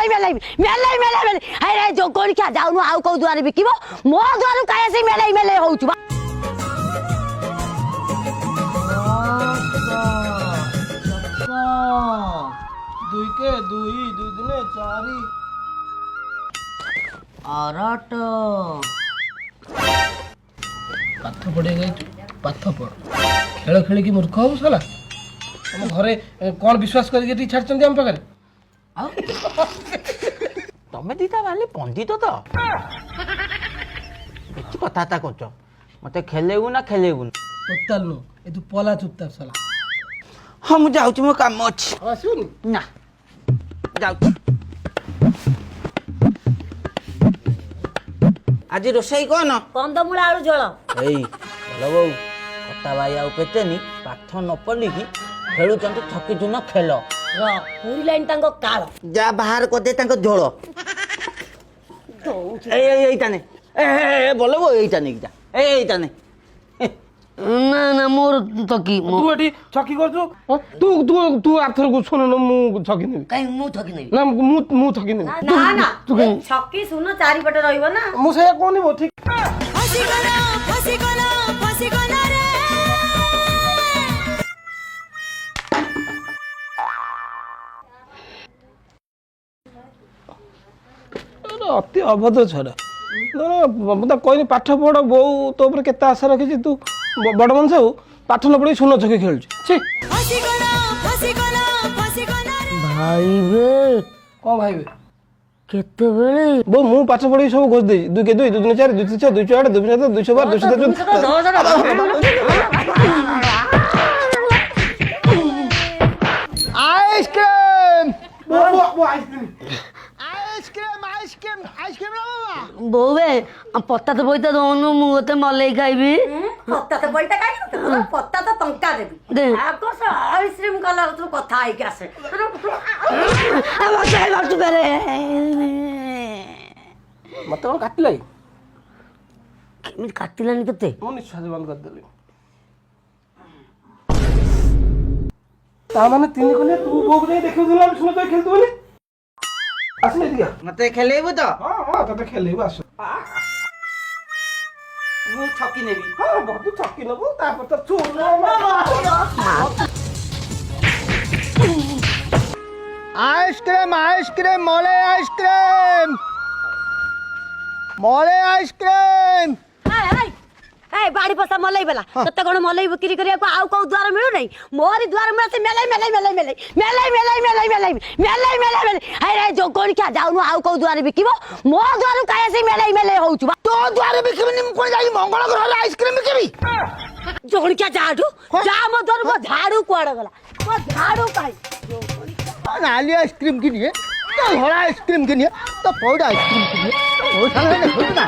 malayi malayi malayi malayi अरे जो कोन क्या जाउनु आउ को दुआरे बिकिबो मो दुआरु काहे से मेलाई मेलाई होउछु बा दुई के दुई दुई दिने चारि आराट पाठ पढ़े गई पाठ पढ़ खेल खेल की मूर्ख हो साला हम घरे कौन विश्वास करके छाड़ आम पाखे तमें दीटा बाहर पंडित तो किसी कथा कर मत खेलेबू ना खेलेबू टोटाल नो ए तू पला चुपचाप साला हाँ मुझे जाऊँ मो काम अच्छी आसुनी ना जाऊ आज रोषई कौन कंदमूला आलू झोल एई भल बो कटा भाई आउ पेतेनी पाठ न पढ़िकी खेलुचंत थकी जुन खेल पूरी लाइन तांको काल जा बाहर करदे तांको झोल एईटा ने ए भल बो एईटा ने जा एईटा ने ना ना मोर तकी तू एटी छकी करछु तू तू तू आथर को सुन न मु छकी नहीं काई मु थकी नहीं ना मु छकी नहीं ना ना छक्की सुन चारि पटे रहइबो ना मु से कोनी बो ठीक फसी गला रे अति अभद्र छड़ा मुझे कहनी पाठ पढ़ बो तो केते आशा रखी तू बड़ मन सब पाठ न पढ़ी सुन छकी खेल भाई बे कौन भाई केते बेले बो मु पाठ पढ़ी सब घोष दे 2 के 2 2 3 4 2 3 6 2 4 2 5 2 12 2 आइसक्रीम बो आइसक्रीम आइसक्रीम बोवे पत्ता तो बोइता दोनु मुते मलई खाइबी पत्ता तो बोलता काई पत्ता तो टंका देबी दे आको से आइसक्रीम कला तू कथा आई के आसे अब जाई बात करे मत कौन काटलै किमित काटिलानी तते मु निश्वास बंद कर देली ता माने तीन कोने तू बोग नहीं देखौ दिला सुन तो खेलतु बोली आसने दिया मत खेलेबू तो हां हां तते खेलेबू आस मु छकी नेबी हां बहुत छक्की नबो तापर तो चूर आइसक्रीम आइसक्रीम मोले आइसक्रीम ए बाड़ी पसा मलई बेला तते कोन मलई बिक्री करिया को आउ को द्वार मिलु नहीं मोरी द्वार में से malayi malayi malayi malayi malayi malayi malayi malayi malayi malayi malayi अरे जो कोन क्या जाउनु आउ को द्वार बिकिबो मो द्वार काहे से मेलाई मेलाई होउछु बा तो द्वार बिकिबी नि कोन जाई मंगल ग्रह रे आइसक्रीम बिकिबी जो कोन क्या झाड़ू जा मो द्वार को झाड़ू कोड़ गला को झाड़ू काई नाली आइसक्रीम की नहीं तो हरा आइसक्रीम की नहीं तो पौड़ा आइसक्रीम की नहीं ओ साला ने खुद ना